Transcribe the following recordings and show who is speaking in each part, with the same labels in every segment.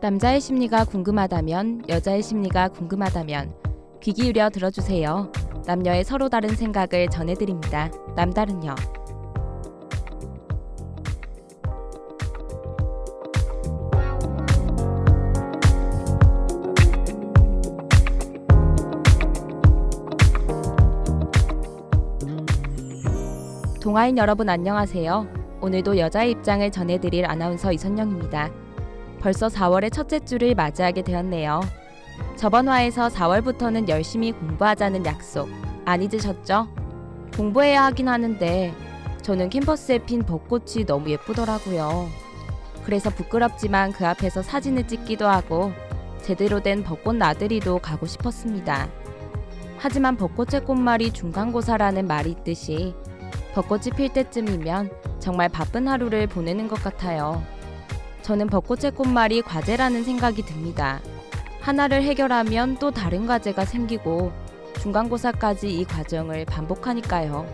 Speaker 1: 남자의 심리가 궁금하다면, 여자의 심리가 궁금하다면 귀 기울여 들어주세요. 남녀의 서로 다른 생각을 전해드립니다. 남다른요. 동아인 여러분 안녕하세요. 오늘도 여자의 입장을 전해드릴 아나운서 이선영입니다. 벌써 4월의 첫째 주를 맞이하게 되었네요. 저번 화에서 4월부터는 열심히 공부하자는 약속 안 잊으셨죠? 공부해야 하긴 하는데 저는 캠퍼스에 핀 벚꽃이 너무 예쁘더라고요. 그래서 부끄럽지만 그 앞에서 사진을 찍기도 하고 제대로 된 벚꽃 나들이도 가고 싶었습니다. 하지만 벚꽃의 꽃말이 중간고사라는 말이 있듯이 벚꽃이 필 때쯤이면 정말 바쁜 하루를 보내는 것 같아요. 저는 벚꽃의 꽃말이 과제라는 생각이 듭니다. 하나를 해결하면 또 다른 과제가 생기고 중간고사까지 이 과정을 반복하니까요.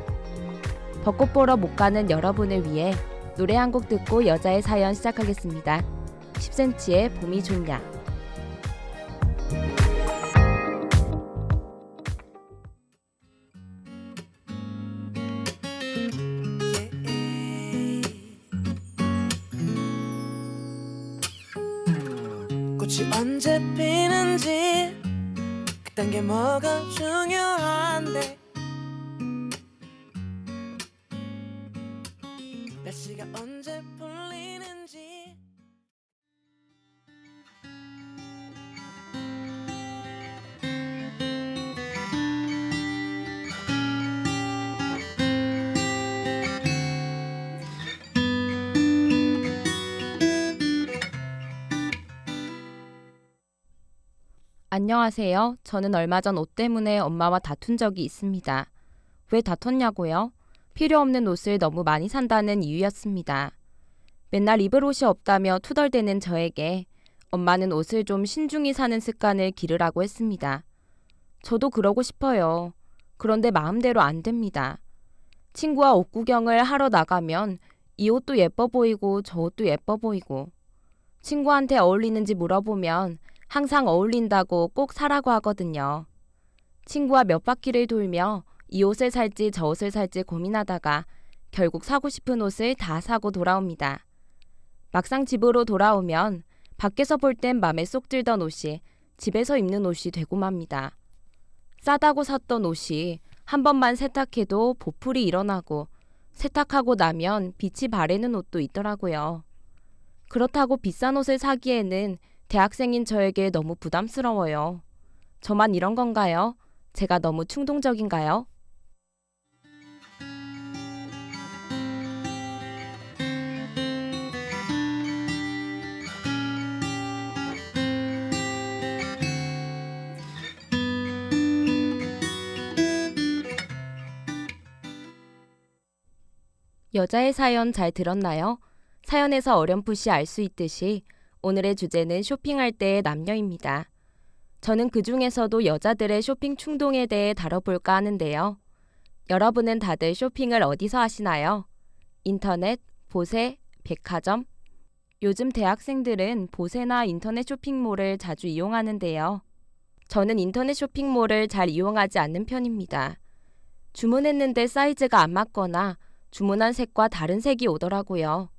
Speaker 1: 벚꽃 보러 못 가는 여러분을 위해 노래 한 곡 듣고 여자의 사연 시작하겠습니다. 10cm의 봄이 좋냐.
Speaker 2: 꽃이 언제 피는지 그딴 게 뭐가 중요한데 날씨가 언제 풀리는지
Speaker 1: 안녕하세요. 저는 얼마 전 옷 때문에 엄마와 다툰 적이 있습니다. 왜 다퉜냐고요? 필요 없는 옷을 너무 많이 산다는 이유였습니다. 맨날 입을 옷이 없다며 투덜대는 저에게 엄마는 옷을 좀 신중히 사는 습관을 기르라고 했습니다. 저도 그러고 싶어요. 그런데 마음대로 안 됩니다. 친구와 옷 구경을 하러 나가면 이 옷도 예뻐 보이고 저 옷도 예뻐 보이고 친구한테 어울리는지 물어보면 항상 어울린다고 꼭 사라고 하거든요. 친구와 몇 바퀴를 돌며 이 옷을 살지 저 옷을 살지 고민하다가 결국 사고 싶은 옷을 다 사고 돌아옵니다. 막상 집으로 돌아오면 밖에서 볼 땐 맘에 쏙 들던 옷이 집에서 입는 옷이 되고 맙니다. 싸다고 샀던 옷이 한 번만 세탁해도 보풀이 일어나고 세탁하고 나면 빛이 바래는 옷도 있더라고요. 그렇다고 비싼 옷을 사기에는 대학생인 저에게 너무 부담스러워요. 저만 이런 건가요? 제가 너무 충동적인가요? 여자의 사연 잘 들었나요? 사연에서 어렴풋이 알 수 있듯이 오늘의 주제는 쇼핑할 때의 남녀입니다. 저는 그 중에서도 여자들의 쇼핑 충동에 대해 다뤄볼까 하는데요. 여러분은 다들 쇼핑을 어디서 하시나요? 인터넷, 보세, 백화점? 요즘 대학생들은 보세나 인터넷 쇼핑몰을 자주 이용하는데요. 저는 인터넷 쇼핑몰을 잘 이용하지 않는 편입니다. 주문했는데 사이즈가 안 맞거나 주문한 색과 다른 색이 오더라고요.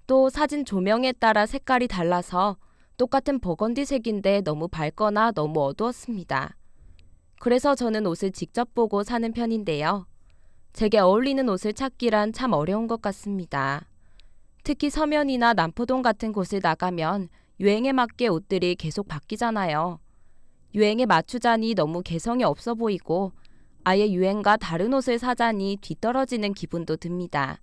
Speaker 1: 또 사진 조명에 따라 색깔이 달라서 똑같은 버건디색인데 너무 밝거나 너무 어두웠습니다. 그래서 저는 옷을 직접 보고 사는 편인데요. 제게 어울리는 옷을 찾기란 참 어려운 것 같습니다. 특히 서면이나 남포동 같은 곳을 나가면 유행에 맞게 옷들이 계속 바뀌잖아요. 유행에 맞추자니 너무 개성이 없어 보이고 아예 유행과 다른 옷을 사자니 뒤떨어지는 기분도 듭니다.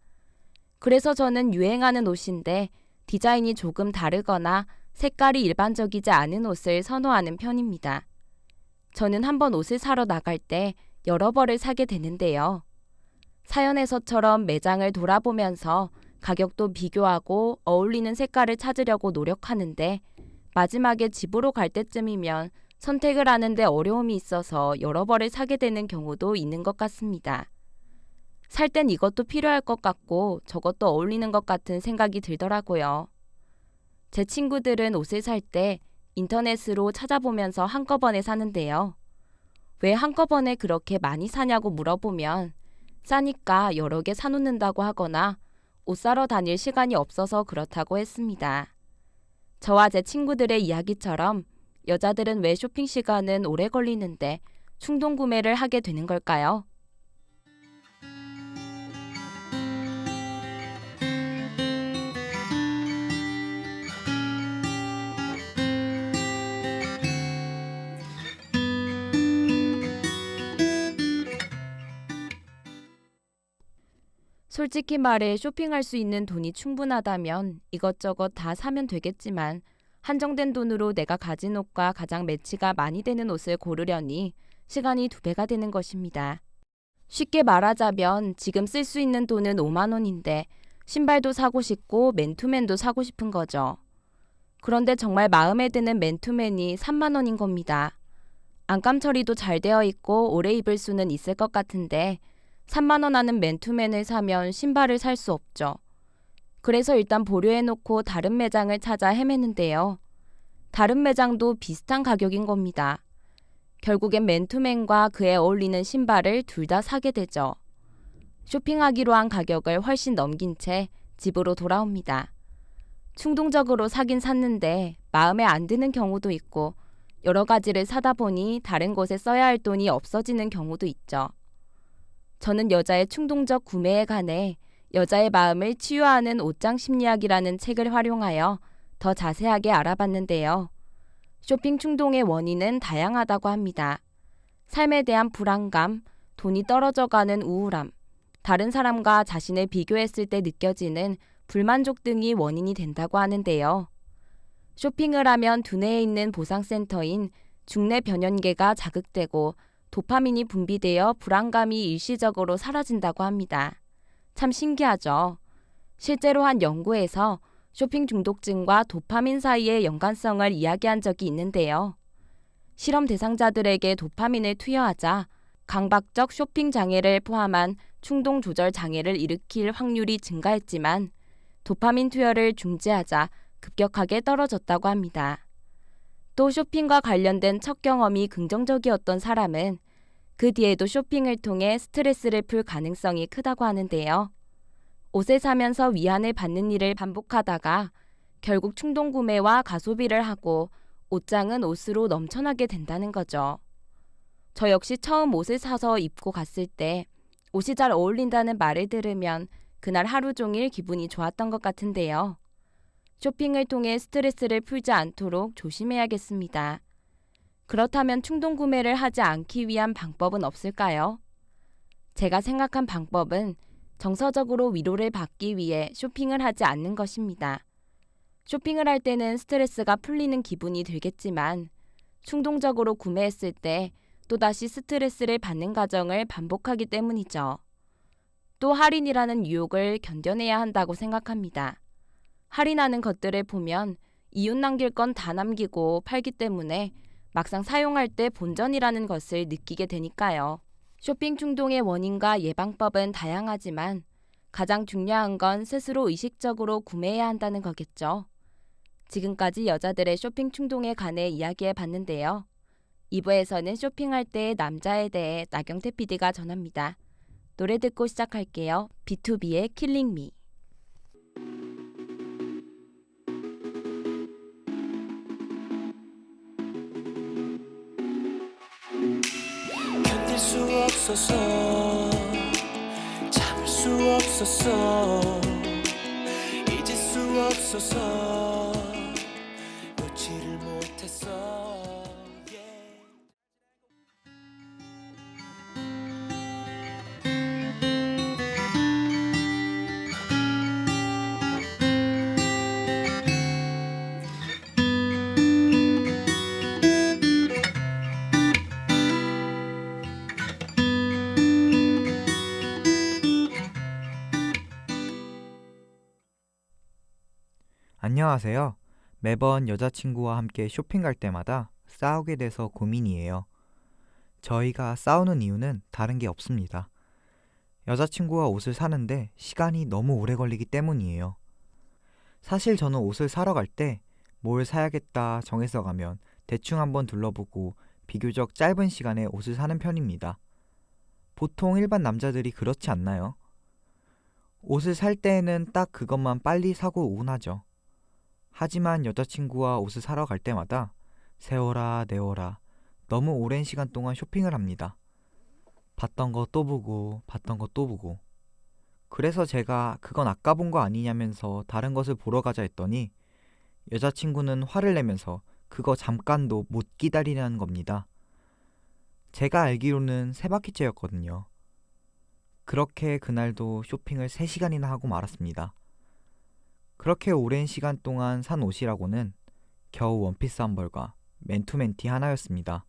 Speaker 1: 그래서 저는 유행하는 옷인데 디자인이 조금 다르거나 색깔이 일반적이지 않은 옷을 선호하는 편입니다. 저는 한번 옷을 사러 나갈 때 여러 벌을 사게 되는데요. 사연에서처럼 매장을 돌아보면서 가격도 비교하고 어울리는 색깔을 찾으려고 노력하는데 마지막에 집으로 갈 때쯤이면 선택을 하는데 어려움이 있어서 여러 벌을 사게 되는 경우도 있는 것 같습니다. 살 땐 이것도 필요할 것 같고 저것도 어울리는 것 같은 생각이 들더라고요. 제 친구들은 옷을 살 때 인터넷으로 찾아보면서 한꺼번에 사는데요. 왜 한꺼번에 그렇게 많이 사냐고 물어보면 싸니까 여러 개 사놓는다고 하거나 옷 사러 다닐 시간이 없어서 그렇다고 했습니다. 저와 제 친구들의 이야기처럼 여자들은 왜 쇼핑 시간은 오래 걸리는데 충동 구매를 하게 되는 걸까요? 솔직히 말해 쇼핑할 수 있는 돈이 충분하다면 이것저것 다 사면 되겠지만 한정된 돈으로 내가 가진 옷과 가장 매치가 많이 되는 옷을 고르려니 시간이 2배가 되는 것입니다. 쉽게 말하자면 지금 쓸 수 있는 돈은 5만 원인데 신발도 사고 싶고 맨투맨도 사고 싶은 거죠. 그런데 정말 마음에 드는 맨투맨이 3만 원인 겁니다. 안감 처리도 잘 되어 있고 오래 입을 수는 있을 것 같은데 3만 원 하는 맨투맨을 사면 신발을 살 수 없죠. 그래서 일단 보류해놓고 다른 매장을 찾아 헤매는데요. 다른 매장도 비슷한 가격인 겁니다. 결국엔 맨투맨과 그에 어울리는 신발을 둘 다 사게 되죠. 쇼핑하기로 한 가격을 훨씬 넘긴 채 집으로 돌아옵니다. 충동적으로 사긴 샀는데 마음에 안 드는 경우도 있고 여러 가지를 사다 보니 다른 곳에 써야 할 돈이 없어지는 경우도 있죠. 저는 여자의 충동적 구매에 관해 여자의 마음을 치유하는 옷장 심리학이라는 책을 활용하여 더 자세하게 알아봤는데요. 쇼핑 충동의 원인은 다양하다고 합니다. 삶에 대한 불안감, 돈이 떨어져가는 우울함, 다른 사람과 자신을 비교했을 때 느껴지는 불만족 등이 원인이 된다고 하는데요. 쇼핑을 하면 두뇌에 있는 보상센터인 중뇌 변연계가 자극되고 도파민이 분비되어 불안감이 일시적으로 사라진다고 합니다. 참 신기하죠? 실제로 한 연구에서 쇼핑 중독증과 도파민 사이의 연관성을 이야기한 적이 있는데요. 실험 대상자들에게 도파민을 투여하자 강박적 쇼핑 장애를 포함한 충동 조절 장애를 일으킬 확률이 증가했지만 도파민 투여를 중지하자 급격하게 떨어졌다고 합니다. 또 쇼핑과 관련된 첫 경험이 긍정적이었던 사람은 그 뒤에도 쇼핑을 통해 스트레스를 풀 가능성이 크다고 하는데요. 옷을 사면서 위안을 받는 일을 반복하다가 결국 충동 구매와 가소비를 하고 옷장은 옷으로 넘쳐나게 된다는 거죠. 저 역시 처음 옷을 사서 입고 갔을 때 옷이 잘 어울린다는 말을 들으면 그날 하루 종일 기분이 좋았던 것 같은데요. 쇼핑을 통해 스트레스를 풀지 않도록 조심해야겠습니다. 그렇다면 충동 구매를 하지 않기 위한 방법은 없을까요? 제가 생각한 방법은 정서적으로 위로를 받기 위해 쇼핑을 하지 않는 것입니다. 쇼핑을 할 때는 스트레스가 풀리는 기분이 들겠지만 충동적으로 구매했을 때 또다시 스트레스를 받는 과정을 반복하기 때문이죠. 또 할인이라는 유혹을 견뎌내야 한다고 생각합니다. 할인하는 것들을 보면 이웃 남길 건 다 남기고 팔기 때문에 막상 사용할 때 본전이라는 것을 느끼게 되니까요. 쇼핑 충동의 원인과 예방법은 다양하지만 가장 중요한 건 스스로 의식적으로 구매해야 한다는 거겠죠. 지금까지 여자들의 쇼핑 충동에 관해 이야기해 봤는데요. 2부에서는 쇼핑할 때의 남자에 대해 나경태 PD가 전합니다. 노래 듣고 시작할게요. B2B의 Killing Me.
Speaker 2: 견딜 수 없어서 참을 수 없어서 잊을 수 없어서 놓지를 못했어 yeah.
Speaker 3: 안녕하세요. 매번 여자친구와 함께 쇼핑 갈 때마다 싸우게 돼서 고민이에요. 저희가 싸우는 이유는 다른 게 없습니다. 여자친구와 옷을 사는데 시간이 너무 오래 걸리기 때문이에요. 사실 저는 옷을 사러 갈 때 뭘 사야겠다 정해서 가면 대충 한번 둘러보고 비교적 짧은 시간에 옷을 사는 편입니다. 보통 일반 남자들이 그렇지 않나요? 옷을 살 때에는 딱 그것만 빨리 사고 오곤 하죠. 하지만 여자친구와 옷을 사러 갈 때마다 세워라 내워라 너무 오랜 시간 동안 쇼핑을 합니다. 봤던 거 또 보고 봤던 거 또 보고. 그래서 제가 그건 아까 본 거 아니냐면서 다른 것을 보러 가자 했더니 여자친구는 화를 내면서 그거 잠깐도 못 기다리려는 겁니다. 제가 알기로는 3바퀴째였거든요. 그렇게 그날도 쇼핑을 3시간이나 하고 말았습니다. 그렇게 오랜 시간 동안 산 옷이라고는 겨우 원피스 한 벌과 맨투맨티 하나였습니다.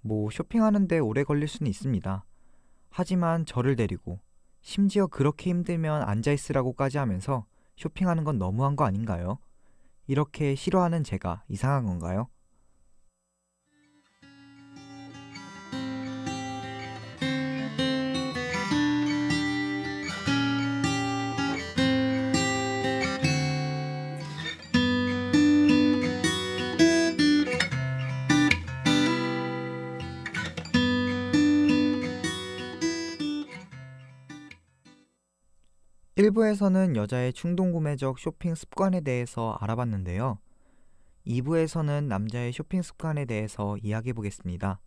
Speaker 3: 뭐 쇼핑하는데 오래 걸릴 수는 있습니다. 하지만 저를 데리고 심지어 그렇게 힘들면 앉아있으라고까지 하면서 쇼핑하는 건 너무한 거 아닌가요? 이렇게 싫어하는 제가 이상한 건가요? 일부에서는 여자의 충동구매적 쇼핑 습관에 대해서 알아봤는데요. 2부에서는 남자의 쇼핑 습관에 대해서 이야기해 보겠습니다.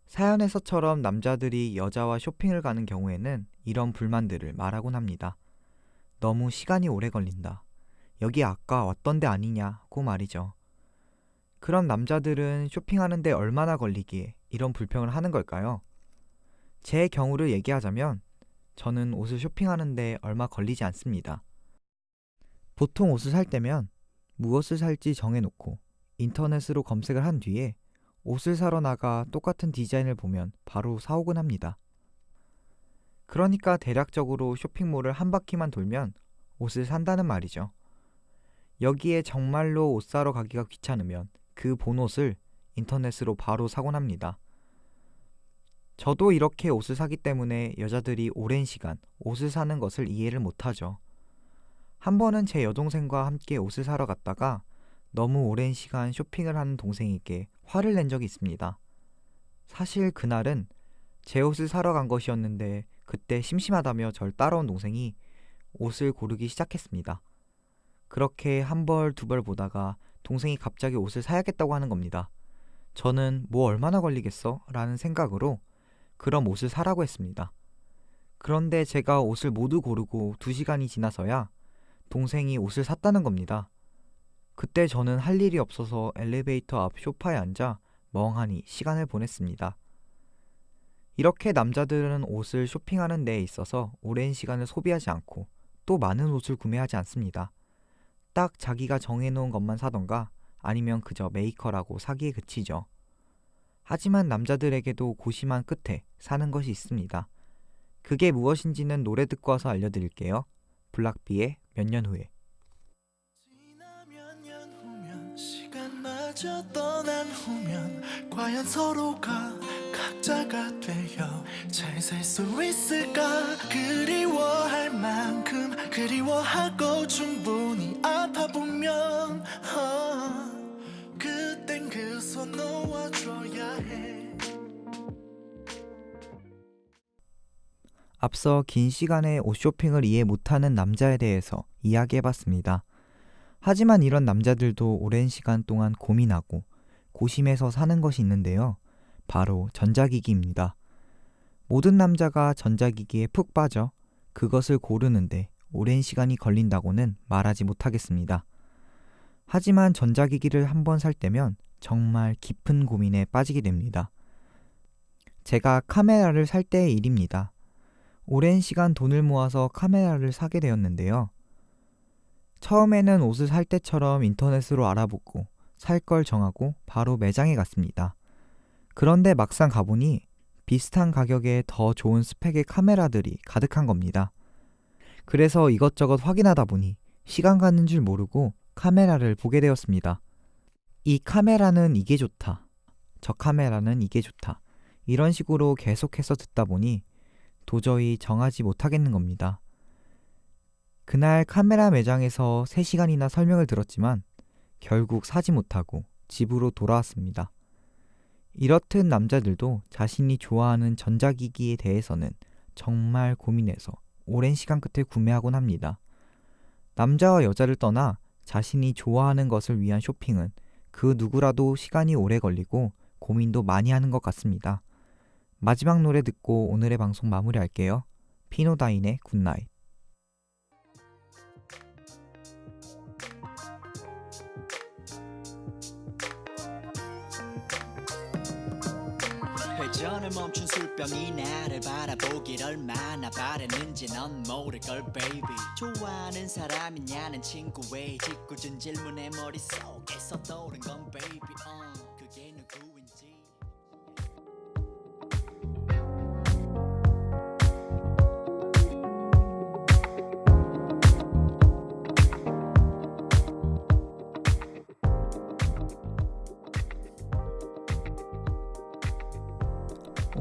Speaker 3: 사연에서처럼 남자들이 여자와 쇼핑을 가는 경우에는 이런 불만들을 말하곤 합니다. 너무 시간이 오래 걸린다. 여기 아까 왔던 데 아니냐고 말이죠. 그럼 남자들은 쇼핑하는데 얼마나 걸리기에 이런 불평을 하는 걸까요? 제 경우를 얘기하자면 저는 옷을 쇼핑하는데 얼마 걸리지 않습니다. 보통 옷을 살 때면 무엇을 살지 정해놓고 인터넷으로 검색을 한 뒤에 옷을 사러 나가 똑같은 디자인을 보면 바로 사오곤 합니다. 그러니까 대략적으로 쇼핑몰을 한 바퀴만 돌면 옷을 산다는 말이죠. 여기에 정말로 옷 사러 가기가 귀찮으면 그 본 옷을 인터넷으로 바로 사곤 합니다. 저도 이렇게 옷을 사기 때문에 여자들이 오랜 시간 옷을 사는 것을 이해를 못하죠. 한 번은 제 여동생과 함께 옷을 사러 갔다가 너무 오랜 시간 쇼핑을 하는 동생에게 화를 낸 적이 있습니다. 사실 그날은 제 옷을 사러 간 것이었는데 그때 심심하다며 절 따라온 동생이 옷을 고르기 시작했습니다. 그렇게 한 벌, 두 벌 보다가 동생이 갑자기 옷을 사야겠다고 하는 겁니다. 저는 뭐 얼마나 걸리겠어? 라는 생각으로 그럼 옷을 사라고 했습니다. 그런데 제가 옷을 모두 고르고 2시간이 지나서야 동생이 옷을 샀다는 겁니다. 그때 저는 할 일이 없어서 엘리베이터 앞 소파에 앉아 멍하니 시간을 보냈습니다. 이렇게 남자들은 옷을 쇼핑하는 데에 있어서 오랜 시간을 소비하지 않고 또 많은 옷을 구매하지 않습니다. 딱 자기가 정해놓은 것만 사던가 아니면 그저 메이커라고 사기에 그치죠. 하지만 남자들에게도 고심한 끝에 사는 것이 있습니다. 그게 무엇인지는 노래 듣고 와서 알려드릴게요. 블락비의 몇 년 후에.
Speaker 2: 지나 몇 년 후면 시간마저 떠난 후면 과연 서로가 각자가 되어 잘 살 수 있을까. 그리워할 만큼 그리워하고 충분히 아파보면 그땐 그 손 놓아줘야 해.
Speaker 3: 앞서 긴 시간에 옷 쇼핑을 이해 못하는 남자에 대해서 이야기해봤습니다. 하지만 이런 남자들도 오랜 시간 동안 고민하고 고심해서 사는 것이 있는데요. 바로 전자기기입니다. 모든 남자가 전자기기에 푹 빠져 그것을 고르는데 오랜 시간이 걸린다고는 말하지 못하겠습니다. 하지만 전자기기를 한번 살 때면 정말 깊은 고민에 빠지게 됩니다. 제가 카메라를 살 때의 일입니다. 오랜 시간 돈을 모아서 카메라를 사게 되었는데요. 처음에는 옷을 살 때처럼 인터넷으로 알아보고 살 걸 정하고 바로 매장에 갔습니다. 그런데 막상 가보니 비슷한 가격에 더 좋은 스펙의 카메라들이 가득한 겁니다. 그래서 이것저것 확인하다 보니 시간 가는 줄 모르고 카메라를 보게 되었습니다. 이 카메라는 이게 좋다. 저 카메라는 이게 좋다. 이런 식으로 계속해서 듣다 보니 도저히 정하지 못하겠는 겁니다. 그날 카메라 매장에서 3시간이나 설명을 들었지만 결국 사지 못하고 집으로 돌아왔습니다. 이렇듯 남자들도 자신이 좋아하는 전자기기에 대해서는 정말 고민해서 오랜 시간 끝에 구매하곤 합니다. 남자와 여자를 떠나 자신이 좋아하는 것을 위한 쇼핑은 그 누구라도 시간이 오래 걸리고 고민도 많이 하는 것 같습니다. 마지막 노래 듣고 오늘의 방송 마무리할게요. 피노다인의 굿나잇.
Speaker 4: 회전을 멈춘 술병이 나를 바라보길 얼마나 바랬는지 넌 모를 걸 baby. 좋아하는 사람이냐는 친구의 짓궂은 질문에 머릿속에서 떠오른 건 baby. 그게 누구인지.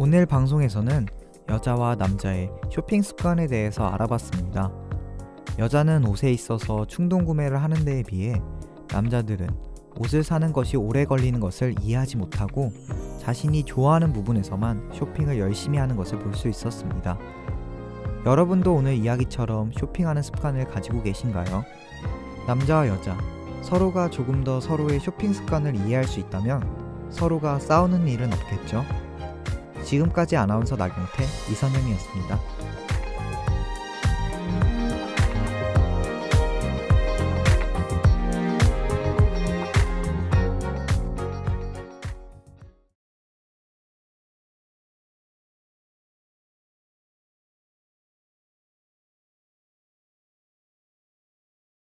Speaker 3: 오늘 방송에서는 여자와 남자의 쇼핑 습관에 대해서 알아봤습니다. 여자는 옷에 있어서 충동 구매를 하는 데에 비해 남자들은 옷을 사는 것이 오래 걸리는 것을 이해하지 못하고 자신이 좋아하는 부분에서만 쇼핑을 열심히 하는 것을 볼 수 있었습니다. 여러분도 오늘 이야기처럼 쇼핑하는 습관을 가지고 계신가요? 남자와 여자, 서로가 조금 더 서로의 쇼핑 습관을 이해할 수 있다면 서로가 싸우는 일은 없겠죠? 지금까지 아나운서 나경태, 이선영이었습니다.